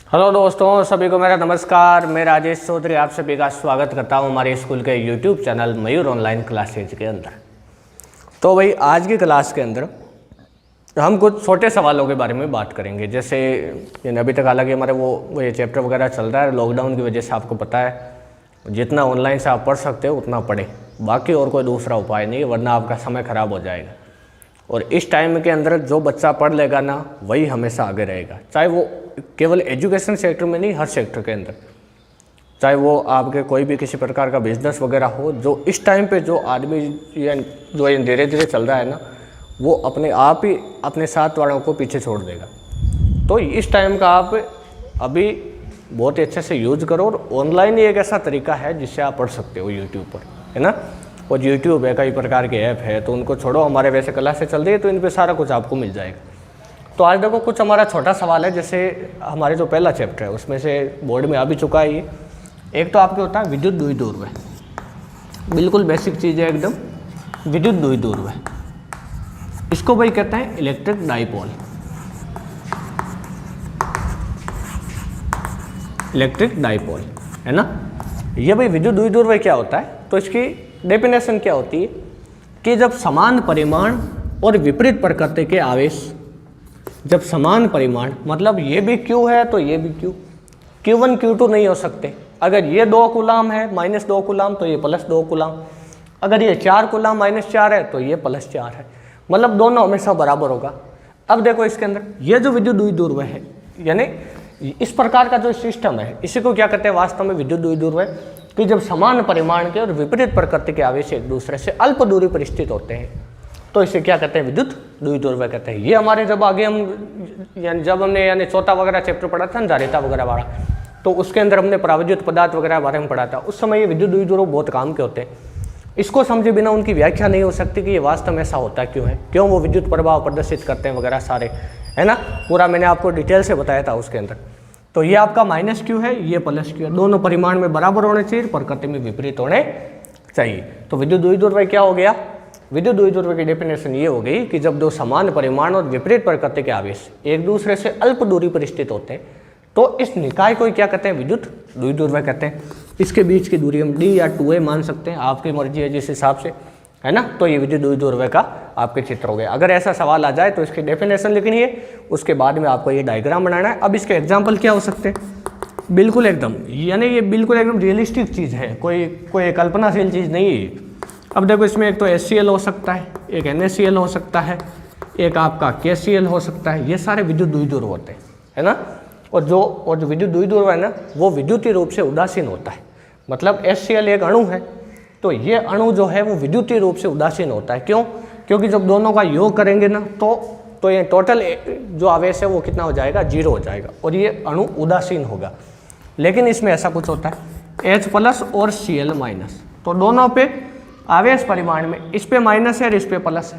Hello दोस्तों, सभी को मेरा नमस्कार। मैं राजेश चौधरी आप सभी का स्वागत करता हूं हमारे स्कूल के यूट्यूब चैनल मयूर ऑनलाइन क्लासेज के अंदर। तो भाई आज की क्लास के अंदर हम कुछ छोटे सवालों के बारे में बात करेंगे। जैसे अभी तक हालांकि हमारे वो ये चैप्टर वगैरह चल रहा है, लॉकडाउन की वजह से आपको पता है जितना ऑनलाइन से आप पढ़ सकते हो उतना पढ़ें, बाकी और कोई दूसरा उपाय नहीं है, वरना आपका समय ख़राब हो जाएगा। और इस टाइम के अंदर जो बच्चा पढ़ लेगा ना वही हमेशा आगे रहेगा, चाहे वो केवल एजुकेशन सेक्टर में नहीं, हर सेक्टर के अंदर, चाहे वो आपके कोई भी किसी प्रकार का बिजनेस वगैरह हो। जो इस टाइम पे जो आदमी या जो ये धीरे धीरे चल रहा है ना, वो अपने आप ही अपने साथ वालों को पीछे छोड़ देगा। तो इस टाइम का आप अभी बहुत ही अच्छे से यूज करो। और ऑनलाइन ही एक ऐसा तरीका है जिससे आप पढ़ सकते हो यूट्यूब पर, है ना। और यूट्यूब है, कई प्रकार के ऐप है, तो उनको छोड़ो, हमारे वैसे क्लासें चल रही है तो इन पर सारा कुछ आपको मिल जाएगा। तो आज देखो कुछ हमारा छोटा सवाल है। जैसे हमारे जो पहला चैप्टर है उसमें से बोर्ड में आ भी चुका है ये। एक तो आपके होता है विद्युत द्विध्रुव, बिल्कुल बेसिक चीज़ है एकदम, विद्युत द्विध्रुव। इसको भाई कहते हैं इलेक्ट्रिक डाइपोल, इलेक्ट्रिक डाइपोल, है ना। ये भाई विद्युत द्विध्रुव क्या होता है, तो इसकी डेफिनेशन क्या होती है कि जब समान परिमाण और विपरीत प्रकृति के आवेश, जब समान परिमाण मतलब ये भी Q है तो ये भी Q, Q1 Q2 नहीं हो सकते। अगर ये 2 कूलाम है -2 कूलाम तो ये +2 कूलाम, अगर ये 4 कूलाम -4 है तो ये +4 है, मतलब दोनों हमेशा बराबर होगा। अब देखो इसके अंदर ये जो विद्युत द्विध्रुव है, यानी इस प्रकार का जो सिस्टम है, इसी को क्या कहते हैं वास्तव में विद्युत द्विध्रुव, कि जब समान परिमाण के और विपरीत प्रकृति के आवेश एक दूसरे से अल्प दूरी पर स्थित होते हैं तो इसे क्या कहते हैं, विद्युत द्विध्रुव कहते हैं। ये हमारे जब आगे हम जब हमने चौथा वगैरह चैप्टर पढ़ा था ना, धारिता वगैरह वाला, तो उसके अंदर हमने पराविद्युत पदार्थ वगैरह बारे में पढ़ा था। उस समय ये विद्युत द्विध्रुव बहुत काम के होते हैं। इसको समझे बिना उनकी व्याख्या नहीं हो सकती कि ये वास्तव में ऐसा होता क्यों है, क्यों वो विद्युत प्रभाव प्रदर्शित करते हैं वगैरह सारे, है ना। पूरा मैंने आपको डिटेल से बताया था उसके अंदर। तो ये आपका -Q है, ये +Q है, दोनों परिमाण में बराबर होने चाहिए, प्रकृति में विपरीत होने चाहिए। तो विद्युत द्विध्रुव क्या हो गया, विद्युत द्विध्रुव की डेफिनेशन ये हो गई कि जब दो समान परिमाण और विपरीत प्रकृति के आवेश एक दूसरे से अल्प दूरी पर स्थित होते हैं तो इस निकाय को क्या कहते हैं, विद्युत द्विध्रुव कहते हैं। इसके बीच की दूरी हम d या 2a मान सकते हैं, आपकी मर्जी है जिस हिसाब से, है ना। तो ये विद्युत द्विध्रुव का आपके चित्र हो गया। अगर ऐसा सवाल आ जाए तो इसकी डेफिनेशन लिखनी है, उसके बाद में आपको ये डायग्राम बनाना है। अब इसके एग्जाम्पल क्या हो सकते हैं, बिल्कुल एकदम, यानी ये बिल्कुल एकदम रियलिस्टिक चीज़ है, कोई कल्पनाशील चीज़ नहीं है। अब देखो इसमें एक तो HCl हो सकता है, एक NaCl हो सकता है, एक आपका KCl हो सकता है, ये सारे विद्युत द्विध्रुव होते हैं, है ना। और जो विद्युत द्विध्रुव है ना, वो विद्युतीय रूप से उदासीन होता है। मतलब HCl एक अणु है, तो ये अणु जो है वो विद्युतीय रूप से उदासीन होता है। क्यों? क्योंकि जब दोनों का योग करेंगे ना तो ये टोटल जो आवेश है वो कितना हो जाएगा, 0 हो जाएगा, और ये अणु उदासीन होगा। लेकिन इसमें ऐसा कुछ होता है H+ और Cl-, तो दोनों पे आवेश परिमाण में इस पे माइनस है और इस पे प्लस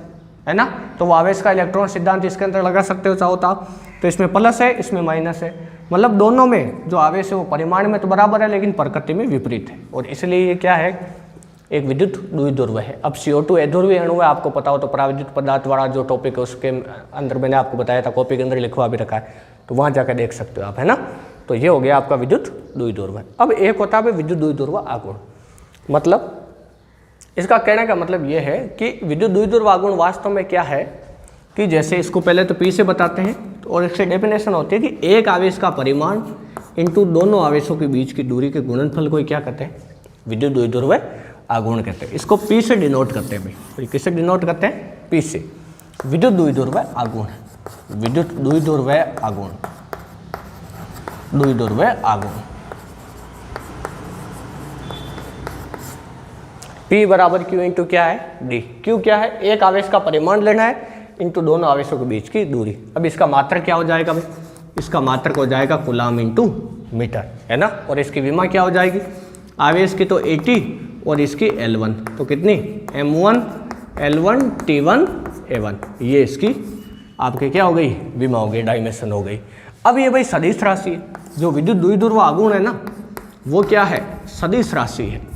है ना। तो वो आवेश का इलेक्ट्रॉन सिद्धांत इसके अंदर लगा सकते हो चाहो तो आप। तो इसमें प्लस है, इसमें माइनस है, मतलब दोनों में जो आवेश है वो परिमाण में तो बराबर है लेकिन प्रकृति में विपरीत है, और इसलिए ये क्या है, एक विद्युत द्विध्रुव है। अब CO2 अध्रुवीय अणु है, आपको पता हो तो पराविद्युत पदार्थ वाला जो टॉपिक है उसके अंदर मैंने आपको बताया था, कॉपी के अंदर लिखवा भी रखा है, तो वहाँ जाकर देख सकते हो आप, है ना। तो ये हो गया आपका विद्युत द्विध्रुव। अब एक होता है विद्युत द्विध्रुव आगुण, मतलब इसका कहने का मतलब ये है कि विद्युत द्विध्रुव आगुण वास्तव में क्या है कि जैसे इसको पहले तो P से बताते हैं, और इससे डेफिनेशन होती है कि एक आवेश का परिमाण इंटू दोनों आवेशों के बीच की दूरी के गुणनफल को क्या कहते हैं, विद्युत द्विध्रुव आगुण कहते हैं। इसको P से डिनोट करते हैं भाई, किससे डिनोट करते हैं, P से। विद्युत द्विध्रुव आगुण, विद्युत द्विध्रुव आगुण, द्विध्रुव आगुण। P बराबर Q इंटू क्या है, D। Q क्या है, एक आवेश का परिमाण लेना है इंटू दोनों आवेशों के बीच की दूरी। अब इसका मात्रक क्या हो जाएगा भाई, इसका मात्रक हो जाएगा कूलाम इंटू मीटर, है ना। और इसकी विमा क्या हो जाएगी, आवेश की तो 80 और इसकी L1, तो कितनी M1 L1 T1 A1, ये इसकी आपके क्या हो गई, विमा हो गई, डायमेंशन हो गई। अब ये भाई सदिश राशि है, जो विद्युत द्विध्रुव आगुण है ना वो क्या है, सदिश राशि है,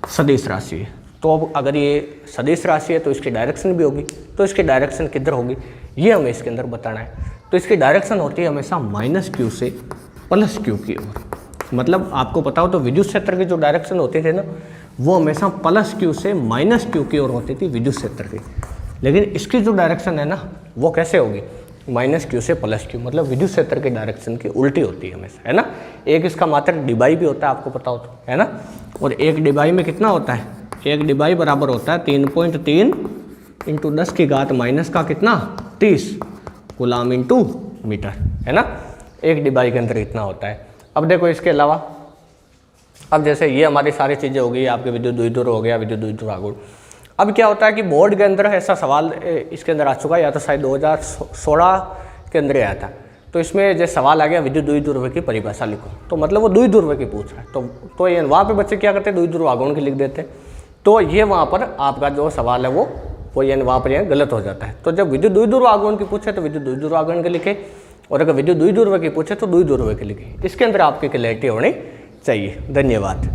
सदिश राशि है। तो अब अगर ये सदिश राशि है तो इसकी डायरेक्शन भी होगी, तो इसकी डायरेक्शन किधर होगी ये हमें इसके अंदर बताना है। तो इसकी डायरेक्शन होती है हमेशा माइनस क्यू से प्लस क्यू की ओर। मतलब आपको पता हो तो विद्युत क्षेत्र की जो डायरेक्शन होती थी ना, वो हमेशा प्लस क्यू से माइनस क्यू की ओर होती थी विद्युत क्षेत्र की। लेकिन इसकी जो डायरेक्शन है ना, वो कैसे होगी, माइनस क्यू से प्लस क्यू, मतलब विद्युत क्षेत्र की डायरेक्शन की उल्टी होती है हमेशा, है ना। एक इसका मात्रक डिबाई भी होता है, आपको पता हो तो, है ना। और एक डिबाई में कितना होता है, एक डिबाई बराबर होता है 3.3 इंटू 10 की घात माइनस का कितना 30 कूलाम इंटू मीटर, है ना। एक डिबाई के अंदर इतना होता है। अब देखो इसके अलावा, अब जैसे ये हमारी सारी चीज़ें हो गई, आपके विद्युत द्विध्रुव हो गया, विद्युत द्विध्रुव आघूर्ण। अब क्या होता है कि बोर्ड के अंदर ऐसा सवाल इसके अंदर आ चुका है, या तो शायद 2016 के अंदर आया था। तो इसमें जो सवाल आ गया विद्युत द्विध्रुव की परिभाषा लिखो, तो मतलब वो द्विध्रुव की पूछ रहा है। तो ये वहाँ पे बच्चे क्या करते हैं, द्विध्रुव आघूर्ण की लिख देते हैं। तो ये वहाँ पर आपका जो सवाल है वो यानी वहाँ पर गलत हो जाता है। तो जब विद्युत द्विध्रुव आघूर्ण की पूछे तो विद्युत द्विध्रुव आघूर्ण के लिखे, और अगर विद्युत द्विध्रुव की पूछे तो द्विध्रुव के लिखे। इसके अंदर आपकी क्लैरिटी होनी चाहिए। धन्यवाद।